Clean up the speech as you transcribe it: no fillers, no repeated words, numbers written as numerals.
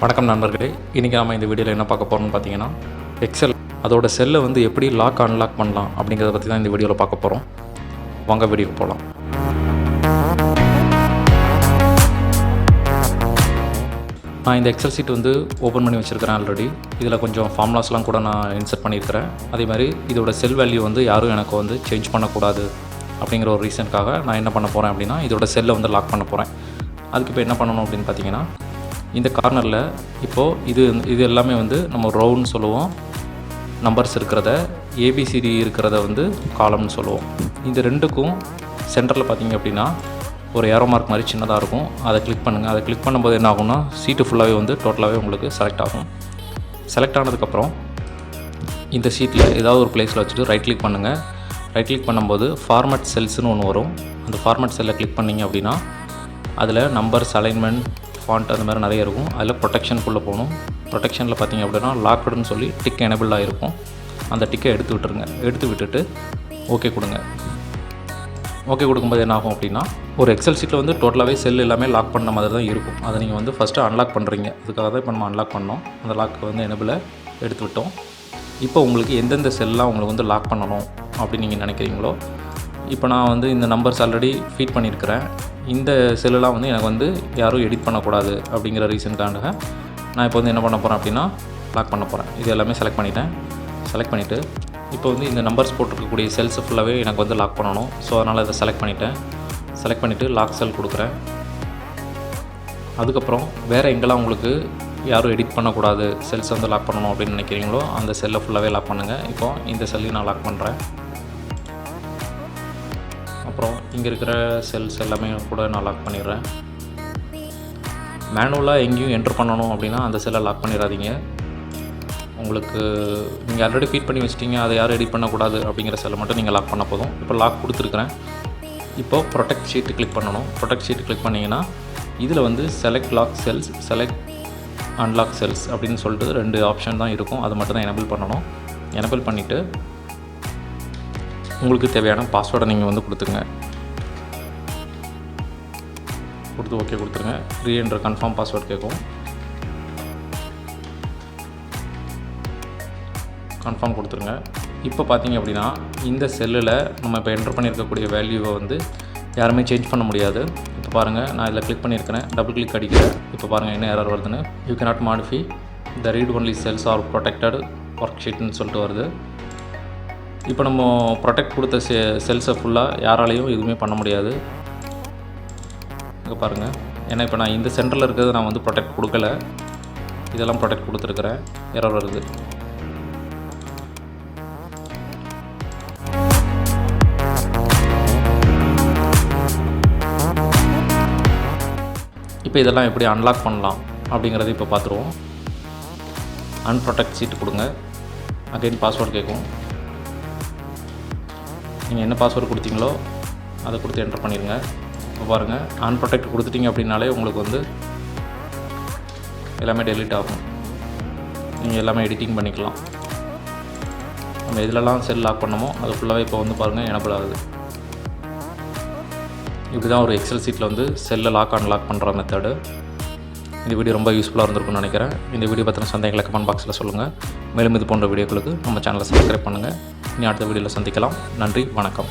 வணக்கம் நண்பர்களே, இன்றைக்கி நாம் இந்த வீடியோவில் என்ன பார்க்க போகிறோம்னு பார்த்தீங்கன்னா, எக்ஸல் அதோட செல்லை வந்து எப்படி லாக் அன்லாக் பண்ணலாம் அப்படிங்கிறத பற்றி தான் இந்த வீடியோவில் பார்க்க போகிறோம். வாங்க வீடியோக்கு போகலாம். நான் இந்த எக்ஸல் சீட் வந்து ஓப்பன் பண்ணி வச்சுருக்கிறேன் ஆல்ரெடி. இதில் கொஞ்சம் ஃபார்முலாஸ்லாம் கூட நான் இன்சர்ட் பண்ணியிருக்கிறேன். அதே மாதிரி இதோட செல் வேல்யூ வந்து யாரும் எனக்கு வந்து சேஞ்ச் பண்ணக்கூடாது அப்படிங்கிற ஒரு ரீசனுக்காக நான் என்ன பண்ண போகிறேன் அப்படின்னா, இதோட செல்லை வந்து லாக் பண்ண போகிறேன். அதுக்கு இப்போ என்ன பண்ணணும் அப்படின்னு பார்த்தீங்கன்னா, இந்த கார்னரில் இப்போது இது எல்லாமே வந்து நம்ம ரோன்னு சொல்லுவோம். நம்பர்ஸ் இருக்கிறத ஏபிசிடி இருக்கிறத வந்து காலம்னு சொல்லுவோம். இந்த ரெண்டுக்கும் சென்டரில் பார்த்திங்க அப்படின்னா ஒரு ஏரோ மார்க் மாதிரி சின்னதாக இருக்கும். அதை கிளிக் பண்ணுங்கள். அதை கிளிக் பண்ணும்போது என்ன ஆகும்னா, சீட்டு ஃபுல்லாகவே வந்து டோட்டலாகவே உங்களுக்கு செலக்ட் ஆகும். செலக்ட் ஆனதுக்கப்புறம் இந்த சீட்டில் ஏதாவது ஒரு பிளேஸில் வச்சுட்டு ரைட் கிளிக் பண்ணுங்கள். ரைட் கிளிக் பண்ணும்போது ஃபார்மேட் செல்ஸ்னு ஒன்று வரும். அந்த ஃபார்மேட் செல்லை கிளிக் பண்ணிங்க அப்படின்னா அதில் நம்பர்ஸ், அலைன்மெண்ட், ஃபாண்ட் அந்த மாதிரி நிறைய இருக்கும். அதில் ப்ரொடெக்ஷனுக்குள்ளே போகணும். ப்ரொடெக்ஷனில் பார்த்திங்க அப்படின்னா லாக்டுன்னு சொல்லி டிக் எனேபிள் ஆகிருக்கும். அந்த டிக்கை எடுத்து விட்டுருங்க. எடுத்து விட்டுட்டு ஓகே கொடுங்க. ஓகே கொடுக்கும்போது என்ன ஆகும் அப்படின்னா, ஒரு எக்ஸல் சீட்டில் வந்து டோட்டலாகவே செல் எல்லாமே லாக் பண்ண மாதிரி தான் இருக்கும். அதை நீங்கள் வந்து ஃபஸ்ட்டு அன்லாக் பண்ணுறீங்க. அதுக்காக தான் இப்போ நம்ம அன்லாக் பண்ணோம். அந்த லாக் வந்து எனேபிளை எடுத்து விட்டோம். இப்போ உங்களுக்கு எந்தெந்த செல்லாம் உங்களுக்கு வந்து லாக் பண்ணணும் அப்படின்னு நீங்கள் நினைக்கிறீங்களோ, இப்போ நான் வந்து இந்த நம்பர்ஸ் ஆல்ரெடி ஃபீட் பண்ணியிருக்கிறேன். இந்த செல்லெலாம் வந்து எனக்கு வந்து யாரும் எடிட் பண்ணக்கூடாது அப்படிங்கிற ரீசனுக்காக நான் இப்போ வந்து என்ன பண்ண போகிறேன் அப்படின்னா, லாக் பண்ண போகிறேன். இது எல்லாமே செலக்ட் பண்ணிட்டேன். செலக்ட் பண்ணிவிட்டு இப்போ வந்து இந்த நம்பர்ஸ் போட்டிருக்கக்கூடிய செல்ஸ் ஃபுல்லாகவே எனக்கு வந்து லாக் பண்ணணும். ஸோ அதனால் இதை செலக்ட் பண்ணிவிட்டேன். செலக்ட் பண்ணிவிட்டு லாக் செல் கொடுக்குறேன். அதுக்கப்புறம் வேறு எங்கெல்லாம் உங்களுக்கு யாரும் எடிட் பண்ணக்கூடாது, செல்ஸ் வந்து லாக் பண்ணணும் அப்படின்னு நினைக்கிறீங்களோ அந்த செல்லை ஃபுல்லாகவே லாக் பண்ணுங்கள். இப்போது இந்த செல்லையும் நான் லாக் பண்ணுறேன். அப்புறம் இங்கே இருக்கிற செல்ஸ் எல்லாமே கூட நான் லாக் பண்ணிடுறேன். மேனுவலாக எங்கேயும் என்ட்ரு பண்ணணும் அப்படின்னா அந்த செல்லை லாக் பண்ணிடாதீங்க. உங்களுக்கு நீங்கள் ஆல்ரெடி ஃபீட் பண்ணி வச்சிட்டிங்க, அதை யாரும் எடிட் பண்ணக்கூடாது அப்படிங்கிற செல்லை மட்டும் நீங்கள் லாக் பண்ண போதும். இப்போ லாக் கொடுத்துருக்குறேன். இப்போது ப்ரொடெக்ட் ஷீட்டு கிளிக் பண்ணணும். ப்ரொடெக்ட் ஷீட்டு கிளிக் பண்ணிங்கன்னா இதில் வந்து select lock cells, select unlock cells அப்படின்னு சொல்லிட்டு 2 ஆப்ஷன் தான் இருக்கும். அது மட்டும் தான் எனேபிள் பண்ணணும். எனேபிள் பண்ணிவிட்டு உங்களுக்கு தேவையான பாஸ்வேர்டை நீங்கள் வந்து கொடுத்துருங்க. கொடுத்து ஓகே கொடுத்துருங்க. ரீஎன்ட்ரு கன்ஃபார்ம் பாஸ்வேர்ட் கேட்கும். கன்ஃபார்ம் கொடுத்துருங்க. இப்போ பார்த்தீங்க அப்படின்னா இந்த செல்லில் நம்ம இப்போ என்ட்ரு பண்ணியிருக்கக்கூடிய வேல்யூவை வந்து யாருமே சேஞ்ச் பண்ண முடியாது. இப்போ பாருங்கள், நான் இதில் கிளிக் பண்ணியிருக்கிறேன். டபுள் கிளிக் அடிக்கிறேன். இப்போ பாருங்கள் என்ன எரர் வருதுன்னு. You cannot modify the read only cells are protected work ஷீட்னு சொல்லிட்டு வருது. இப்போ நம்ம ப்ரொடெக்ட் கொடுத்த செல்ஸை ஃபுல்லாக யாராலையும் எதுவுமே பண்ண முடியாது. இங்கே பாருங்கள், ஏன்னா இப்போ நான் இந்த சென்டரில் இருக்கிறது நான் வந்து ப்ரொடெக்ட் கொடுக்கல, இதெல்லாம் ப்ரொடெக்ட் கொடுத்துருக்குறேன். எரர் வருது. இப்போ இதெல்லாம் எப்படி அன்லாக் பண்ணலாம் அப்படிங்கிறது இப்போ பார்த்துருவோம். அன்ப்ரொடெக்ட் சீட்டு கொடுங்க. அகைன் பாஸ்வேர்டு கேட்கும். நீங்கள் என்ன பாஸ்வேர்டு கொடுத்தீங்களோ அதை கொடுத்து என்டர் பண்ணிடுங்க. இப்போ பாருங்கள், அன்ப்ரொடெக்ட் கொடுத்துட்டிங்க அப்படின்னாலே உங்களுக்கு வந்து எல்லாமே டெலீட் ஆகும். நீங்கள் எல்லாமே எடிட்டிங் பண்ணிக்கலாம். நம்ம எதுலலாம் செல் லாக் பண்ணமோ அது ஃபுல்லாகவே இப்போ வந்து பாருங்கள் எனேபிள் ஆகுது. இப்படி தான் ஒரு எக்ஸல் சீட்டில் வந்து செல்லை லாக் அன்லாக் பண்ணுற மெத்தடு. இந்த வீடியோ ரொம்ப யூஸ்ஃபுல்லாக இருந்திருக்குன்னு நினைக்கிறேன். இந்த வீடியோ பற்றின சந்தேகங்களை கமெண்ட் பாக்ஸில் சொல்லுங்கள். மேலும் இது போன்ற வீடியோக்களுக்கு நம்ம சேனலை சப்ஸ்கிரைப் பண்ணுங்கள். இனி அடுத்த வீடியோவில் சந்திக்கலாம். நன்றி, வணக்கம்.